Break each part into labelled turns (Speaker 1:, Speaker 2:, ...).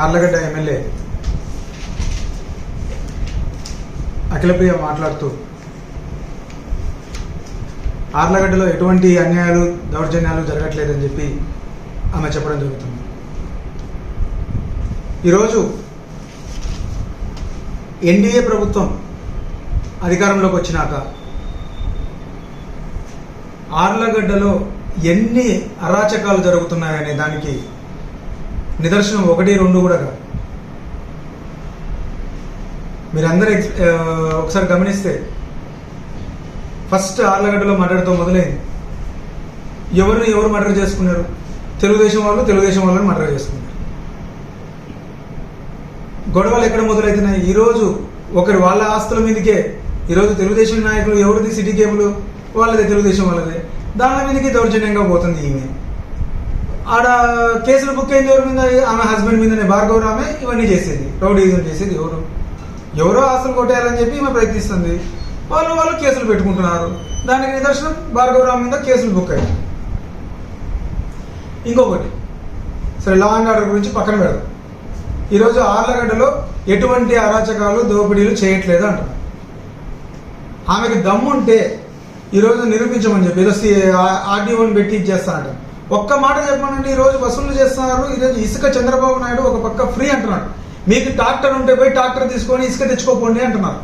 Speaker 1: Allagadda MLA Akhilapriya మాట్లాడుతూ ఆర్లగడ్డలో ఎటువంటి అన్యాయాలు దౌర్జన్యాలు జరగట్లేదని చెప్పి ఆమె చెప్పడం జరుగుతుంది. ఈరోజు ఎన్డీఏ ప్రభుత్వం అధికారంలోకి వచ్చినాక ఆర్లగడ్డలో ఎన్ని అరాచకాలు జరుగుతున్నాయనే దానికి నిదర్శనం 1, 2 కూడా కాదు. మీరందరూ ఒకసారి గమనిస్తే ఫస్ట్ ఆర్లగడ్డలో మర్డర్తో మొదలైంది. ఎవరు మర్డర్ చేసుకున్నారు? తెలుగుదేశం వాళ్ళని మర్డర్ చేసుకున్నారు. గొడవలు ఎక్కడ మొదలవుతున్నాయి? ఈరోజు ఒకరి వాళ్ళ ఆస్తుల మీదకే ఈరోజు తెలుగుదేశం నాయకులు ఎవరిది సిటీ కేబుల్ వాళ్ళదే, తెలుగుదేశం వాళ్ళదే, దాని మీదకి దౌర్జన్యంగా పోతుంది. ఈమె ఆడ కేసులు బుక్ అయింది ఎవరి మీద? ఆమె హస్బెండ్ మీదనే. భార్గవరామే ఇవన్నీ చేసేది, రౌడీజం చేసేది ఎవరో ఆస్తులు కొట్టేయాలని చెప్పి ఈమె ప్రయత్నిస్తుంది. వాళ్ళు కేసులు పెట్టుకుంటున్నారు. దానికి నిదర్శనం భార్గవరావు మీద కేసులు బుక్ అయ్యాయి. ఇంకొకటి, సరే లా అండ్ ఆర్డర్ గురించి పక్కన పెడదాం. ఈరోజు ఆర్లగడ్డలో ఎటువంటి అరాచకాలు దోపిడీలు చేయట్లేదు అంటారు. ఆమెకు దమ్ముంటే ఈరోజు నిరూపించమని చెప్పి ఏదో ఆర్డీఓని పెట్టి ఇచ్చేస్తానంట. ఒక్క మాట చెప్పానంటే ఈరోజు వసూలు చేస్తున్నారు. ఈరోజు ఇసుక చంద్రబాబు నాయుడు ఒక పక్క ఫ్రీ అంటున్నాడు. మీకు ట్రాక్టర్ ఉంటే పోయి ట్రాక్టర్ తీసుకొని ఇసుక తెచ్చుకోపోండి అంటున్నారు.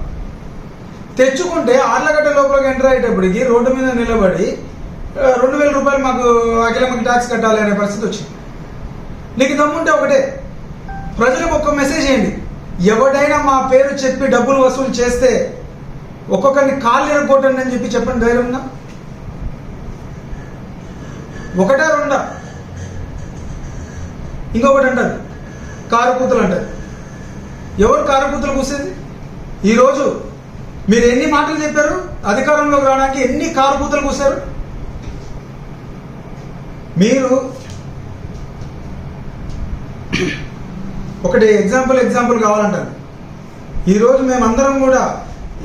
Speaker 1: తెచ్చుకుంటే ఆర్లగడ్డ లోపలికి ఎంటర్ అయ్యేటప్పటికి రోడ్డు మీద నిలబడి 2,000 రూపాయలు మాకు అఖిలమ్మకి ట్యాక్స్ కట్టాలి అనే పరిస్థితి వచ్చింది. నీకు దమ్ముంటే ఒకటే, ప్రజలకు ఒక్క మెసేజ్ చేయండి. ఎవడైనా మా పేరు చెప్పి డబ్బులు వసూలు చేస్తే ఒక్కొక్కరిని కాళ్ళు ఎరగొట్టండి అని చెప్పి చెప్పండి. ధైర్యం ఉందా? 1, 2 ఇంకొకటి అంటారు కారు కూతులు అంటారు. ఎవరు కారు కూతులు కూసేది? ఈరోజు మీరు ఎన్ని మాటలు చెప్పారు? అధికారంలోకి రావడానికి ఎన్ని కారు కూతులు కూసారు? మీరు ఒకటి ఎగ్జాంపుల్ కావాలంటారు. ఈరోజు మేమందరం కూడా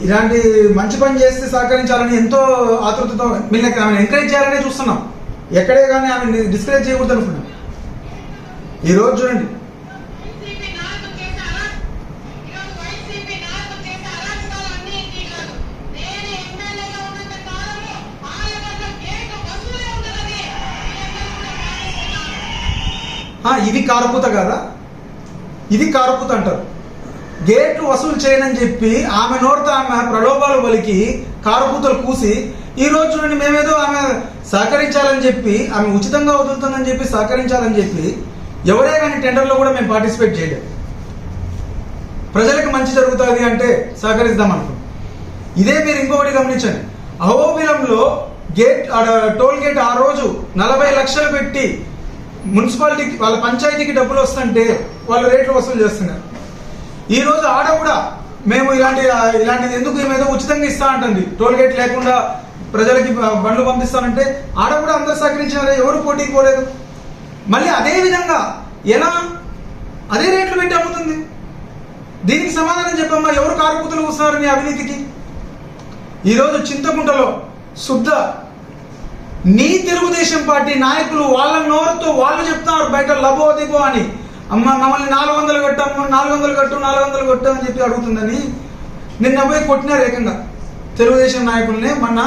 Speaker 1: ఇలాంటి మంచి పని చేస్తే సహకరించాలని ఎంతో ఆతృతతో వీళ్ళకి ఆమెను ఎంకరేజ్ చేయాలనే చూస్తున్నాం. ఎక్కడే కానీ ఆమె డిస్కరేజ్ చేయకూడదు అనుకున్నాం. ఈరోజు చూడండి, ఇది కారుపూత కాదా? ఇది కారుపూత అంటారు. గేట్లు వసూలు చేయనని చెప్పి ఆమె నోటితో ఆమె ప్రలోభాలు పలికి కారుపూతలు కూసి ఈరోజు చూడండి, మేమేదో ఆమె సహకరించాలని చెప్పి, ఆమె ఉచితంగా వదులుతుందని చెప్పి సహకరించాలని చెప్పి ఎవరే కానీ టెండర్లో కూడా మేము పార్టిసిపేట్ చేయలేదు. ప్రజలకు మంచి జరుగుతుంది అంటే సహకరిద్దాం అనుకున్నాం. ఇదే మీరు ఇంకొకటి గమనించండి, అహోబిలంలో టోల్ గేట్ ఆ రోజు 40 లక్షలు పెట్టి మున్సిపాలిటీకి వాళ్ళ పంచాయతీకి డబ్బులు వస్తుంటే వాళ్ళు రేట్లు వసూలు చేస్తున్నారు. ఈ రోజు ఆడ కూడా మేము ఇలాంటిది ఎందుకు ఏమేదో ఉచితంగా ఇస్తా అంటుంది, టోల్ గేట్ లేకుండా ప్రజలకి బండ్లు పంపిస్తానంటే ఆడ కూడా అందరు సహకరించినారే, ఎవరు పోటీకి పోలేదు. మళ్ళీ అదే విధంగా ఎలా అదే రేట్లు పెట్టి అమ్ముతుంది? దీనికి సమాధానం చెప్పమ్మా. ఎవరు కారుకూతలు కూస్తున్నారు నీ అవినీతికి? ఈరోజు చింతకుంటలో శుద్ధ నీ తెలుగుదేశం పార్టీ నాయకులు వాళ్ళ నోరుతో వాళ్ళు చెప్తున్నారు బయట లబో దిబో అని, అమ్మ మమ్మల్ని 400 కట్టమ్మ, 400 కట్టు అని చెప్పి అడుగుతుందని నిన్న పోయి కొట్టినారు. ఏకంగా తెలుగుదేశం నాయకులనే, మొన్న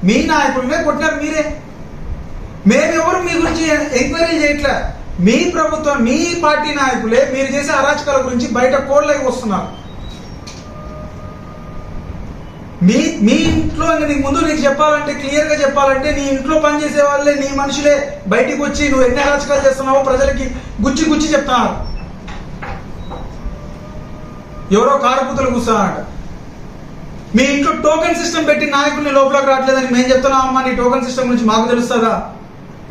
Speaker 1: మీ నాయకులనే కొట్టినారు మీరే. మేమెవరు మీ గురించి ఎంక్వైరీ చేయట్లే. మీ ప్రభుత్వం, మీ పార్టీ నాయకులే మీరు చేసే అరాచకాల గురించి బయట కోళ్ళకి వస్తున్నారు. మీ ఇంట్లో ముందు నీకు చెప్పాలంటే, క్లియర్గా చెప్పాలంటే, నీ ఇంట్లో పనిచేసే వాళ్ళే, నీ మనుషులే బయటికి వచ్చి నువ్వు ఎన్ని అరాచకాలు చేస్తున్నావో ప్రజలకి గుచ్చి చెప్తున్నారు. ఎవరో కారుకూతలు కూర్చున్నారంట. మీ ఇంట్లో టోకెన్ సిస్టమ్ పెట్టి నాయకుల్ని లోపలికి రావట్లేదని మేము చెప్తున్నాం. అమ్మా, నీ టోకెన్ సిస్టమ్ గురించి మాకు తెలుస్తుందా?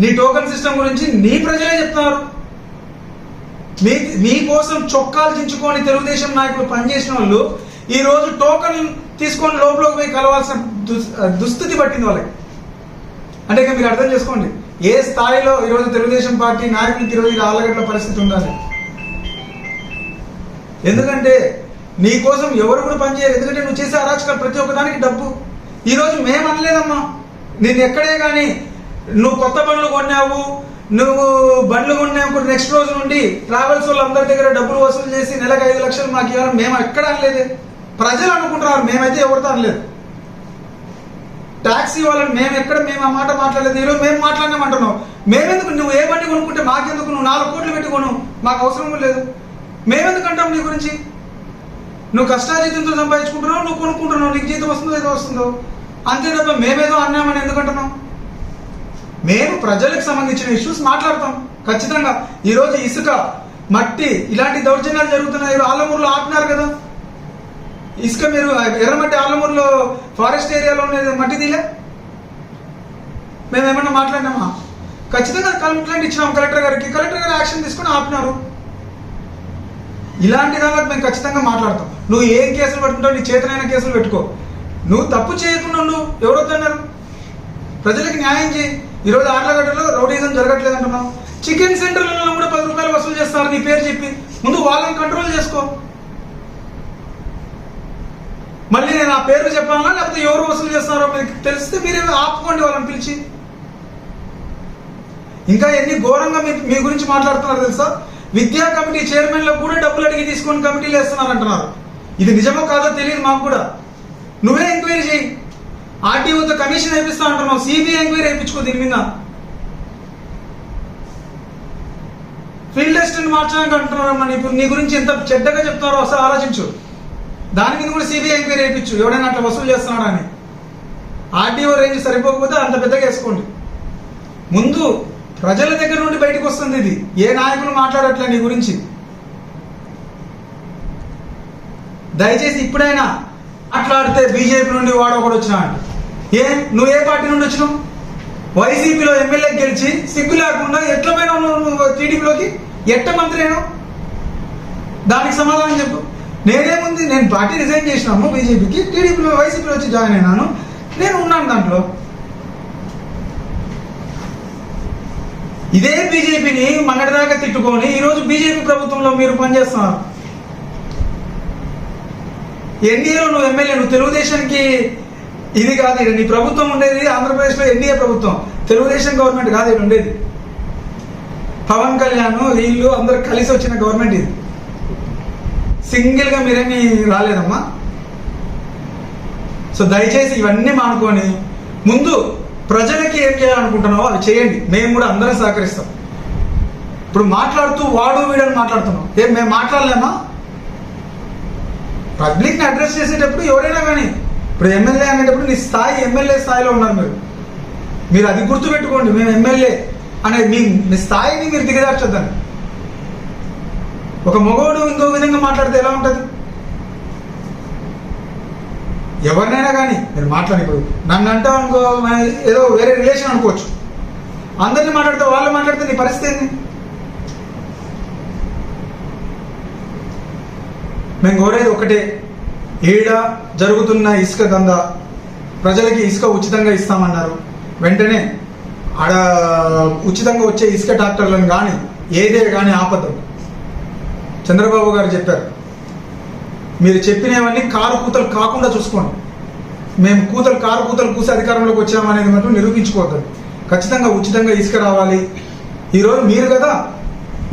Speaker 1: నీ టోకెన్ సిస్టమ్ గురించి నీ ప్రజలే చెప్తున్నారు. మీకోసం చొక్కాలు చించుకొని తెలుగుదేశం నాయకులు పనిచేసిన వాళ్ళు ఈ రోజు టోకెన్ తీసుకొని లోపలికి పోయి కలవాల్సిన దుస్థితి పట్టింది వాళ్ళకి. అంటే ఇక మీరు అర్థం చేసుకోండి ఏ స్థాయిలో ఈరోజు తెలుగుదేశం పార్టీ నాయకులకి ఈరోజు ఆర్లగడ్డల పరిస్థితి ఉండాలి. ఎందుకంటే నీ కోసం ఎవరు కూడా పనిచేయరు. ఎందుకంటే నువ్వు చేసే అరాచకాలు ప్రతి ఒక్కదానికి డబ్బు. ఈరోజు మేము అనలేదమ్మా నిన్ను ఎక్కడే కానీ నువ్వు కొత్త బండ్లు కొన్నావు, నువ్వు బండ్లు కొన్న నెక్స్ట్ రోజు నుండి ట్రావెల్స్ వాళ్ళు అందరి దగ్గర డబ్బులు వసూలు చేసి నెలకు 5 లక్షలు మాకు ఇవ్వాలి. మేము ఎక్కడ అనలేదు, ప్రజలు అనుకుంటున్నారు. మేమైతే ఎవరితో అనలేదు. ట్యాక్సీ వాళ్ళని మేము ఆ మాట మాట్లాడలేదు. ఈరోజు మేము మాట్లాడినామంటున్నావు. మేమెందుకు? నువ్వు ఏ బండి కొనుక్కుంటే మాకెందుకు? నువ్వు 4 కోట్లు పెట్టుకోను, మాకు అవసరం లేదు. మేమెందుకు అంటాం నీ గురించి? నువ్వు కష్టాజీతంతో సంపాదించుకుంటున్నావు, నువ్వు కొనుక్కుంటున్నావు, నీకు జీతం వస్తుందో ఏదో వస్తుందో అంతే తప్ప మేమేదో అన్నామని ఎందుకంటున్నాం? మేము ప్రజలకు సంబంధించిన ఇష్యూస్ మాట్లాడతాం ఖచ్చితంగా. ఈరోజు ఇసుక, మట్టి ఇలాంటి దౌర్జన్యాలు జరుగుతున్నాయి. ఆలమూరులో ఆపినారు కదా ఇసుక. మీరు ఎర్రమట్టి ఆలమూరులో ఫారెస్ట్ ఏరియాలో ఉండేది మట్టి తీలే. మేమేమన్నా మాట్లాడినామా? ఖచ్చితంగా కంప్లైంట్ ఇచ్చినాం కలెక్టర్ గారికి. కలెక్టర్ గారు యాక్షన్ తీసుకుని ఆపినారు. ఇలాంటి దానికి మేము ఖచ్చితంగా మాట్లాడతాం. నువ్వు ఏం కేసులు పెట్టుకుంటావు, నీ చేతనైన కేసులు పెట్టుకో. నువ్వు తప్పు చేయకుండా నువ్వు ఎవరొద్దన్నారు? ప్రజలకు న్యాయం చేయి. ఈరోజు ఆర్లగడ్డలో రౌడీజం జరగట్లేదు అంటున్నావు. చికెన్ సెంటర్లలో కూడా 10 రూపాయలు వసూలు చేస్తారు నీ పేరు చెప్పి. ముందు వాళ్ళని కంట్రోల్ చేసుకో. మళ్ళీ నేను ఆ పేరు చెప్పాలా లేకపోతే ఎవరు వసూలు చేస్తున్నారో మీకు తెలిస్తే మీరే ఆపుకోండి వాళ్ళని పిలిచి. ఇంకా ఎన్ని ఘోరంగా మీ గురించి మాట్లాడుతున్నారు తెలుసా? విద్యా కమిటీ చైర్మన్లకు కూడా డబ్బులు అడిగి తీసుకొని కమిటీలు వేస్తున్నారు అంటున్నారు. ఇది నిజమో కాదో తెలియదు మాకు కూడా. నువ్వే ఎంక్వైరీ చేయి. ఆర్టీఓతో కమిషన్ వేయిస్తా అంటున్నావు, సిబిఐ ఎంక్వైరీ వేయించుకో దీని మీద. ఫీల్డ్ అసిస్టెంట్ మార్చడానికి అంటున్నారమ్మా. నీ గురించి ఎంత చెడ్డగా చెప్తున్నారో ఒకసారి ఆలోచించు. దాని మీద కూడా సిబిఐ ఎంక్వైరీ వేయించు, ఎవడైనా అట్లా వసూలు చేస్తున్నాడా అని. ఆర్టీఓ రేంజ్ సరిపోకపోతే అంత పెద్దగా వేసుకోండి. ముందు ప్రజల దగ్గర నుండి బయటకు వస్తుంది ఇది. ఏ నాయకులు మాట్లాడట్లే నీ గురించి. దయచేసి ఇప్పుడైనా మాట్లాడితే బీజేపీ నుండి వాడు ఒకడు వచ్చినా అంట. నువ్వు ఏ పార్టీ నుండి వచ్చినావు? వైసీపీలో ఎమ్మెల్యే గెలిచి సిగ్గు లేకుండా ఎట్లా పోయినావు నువ్వు టీడీపీలోకి? ఎట్ట మంత్రి అయినావు? దానికి సమాధానం చెప్పు. నేనేముంది, నేను పార్టీ రిజైన్ చేసినాము బీజేపీకి, టీడీపీలో వైసీపీలో వచ్చి జాయిన్ అయినాను, నేను ఉన్నాను దాంట్లో. ఇదే బీజేపీని మొన్నటిదాకా తిట్టుకొని ఈరోజు బీజేపీ ప్రభుత్వంలో మీరు పనిచేస్తున్నారు. ఎన్డీఏలో నువ్వు ఎమ్మెల్యే, నువ్వు తెలుగుదేశానికి ఇది కాదు. నీ ప్రభుత్వం ఉండేది ఆంధ్రప్రదేశ్లో ఎన్డీఏ ప్రభుత్వం, తెలుగుదేశం గవర్నమెంట్ కాదు ఇది ఉండేది. పవన్ కళ్యాణ్ వీళ్ళు అందరు కలిసి వచ్చిన గవర్నమెంట్ ఇది. సింగిల్ గా మీరేమీ రాలేదమ్మా. సో దయచేసి ఇవన్నీ మానుకొని ముందు ప్రజలకి ఏం చేయాలనుకుంటున్నావో అవి చేయండి. మేము కూడా అందరం సహకరిస్తాం. ఇప్పుడు మాట్లాడుతూ వాడు వీడని మాట్లాడుతున్నాం. మేము మాట్లాడలేమా? పబ్లిక్ని అడ్రస్ చేసేటప్పుడు ఎవరైనా కానీ, ఇప్పుడు ఎమ్మెల్యే అనేటప్పుడు నీ స్థాయి ఎమ్మెల్యే స్థాయిలో ఉన్నారు మీరు అది గుర్తుపెట్టుకోండి. మేము ఎమ్మెల్యే అనేది మీ స్థాయిని మీరు దిగదార్చొద్దని. ఒక మగవాడు ఇంకో విధంగా మాట్లాడితే ఎలా ఉంటుంది? ఎవరినైనా కానీ మీరు మాట్లాడిపోయి నన్ను అంటావు అనుకో, ఏదో వేరే రిలేషన్ అనుకోవచ్చు. అందరినీ మాట్లాడితే వాళ్ళు మాట్లాడితే నీ పరిస్థితి ఏంది? మేము కోరేది ఒకటే, ఈడ జరుగుతున్న ఇసుక దందా, ప్రజలకి ఇసుక ఉచితంగా ఇస్తామన్నారు. వెంటనే ఆడ ఉచితంగా వచ్చే ఇసుక ట్రాక్టర్లను కానీ ఏదే కానీ ఆపద్దు. చంద్రబాబు గారు చెప్పారు, మీరు చెప్పినవన్నీ కారు కూతలు కాకుండా చూసుకోండి. మేము కారు కూతలు కూసి అధికారంలోకి వచ్చామనేది మాత్రం నిరూపించుకోవద్దు. ఖచ్చితంగా ఉచితంగా ఇసుక రావాలి. ఈరోజు మీరు కదా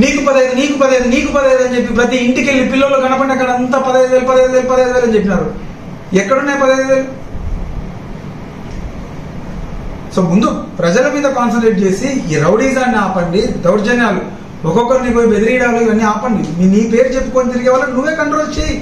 Speaker 1: నీకు 15 నీకు 15 నీకు 15 అని చెప్పి ప్రతి ఇంటికి వెళ్ళి పిల్లలు కనపడిన అక్కడ అంతా 15,000 అని చెప్పినారు. ఎక్కడున్నాయి 15,000? సో ముందు ప్రజల మీద కాన్సన్ట్రేట్ చేసి ఈ రౌడీజాన్ని ఆపండి, దౌర్జన్యాలు ఒక్కొక్కరిని పోయి బెదిరియడాలు ఇవన్నీ ఆపండి. నీ పేరు చెప్పుకొని తిరిగే వాళ్ళని నువ్వే కంట్రోల్ చేయి.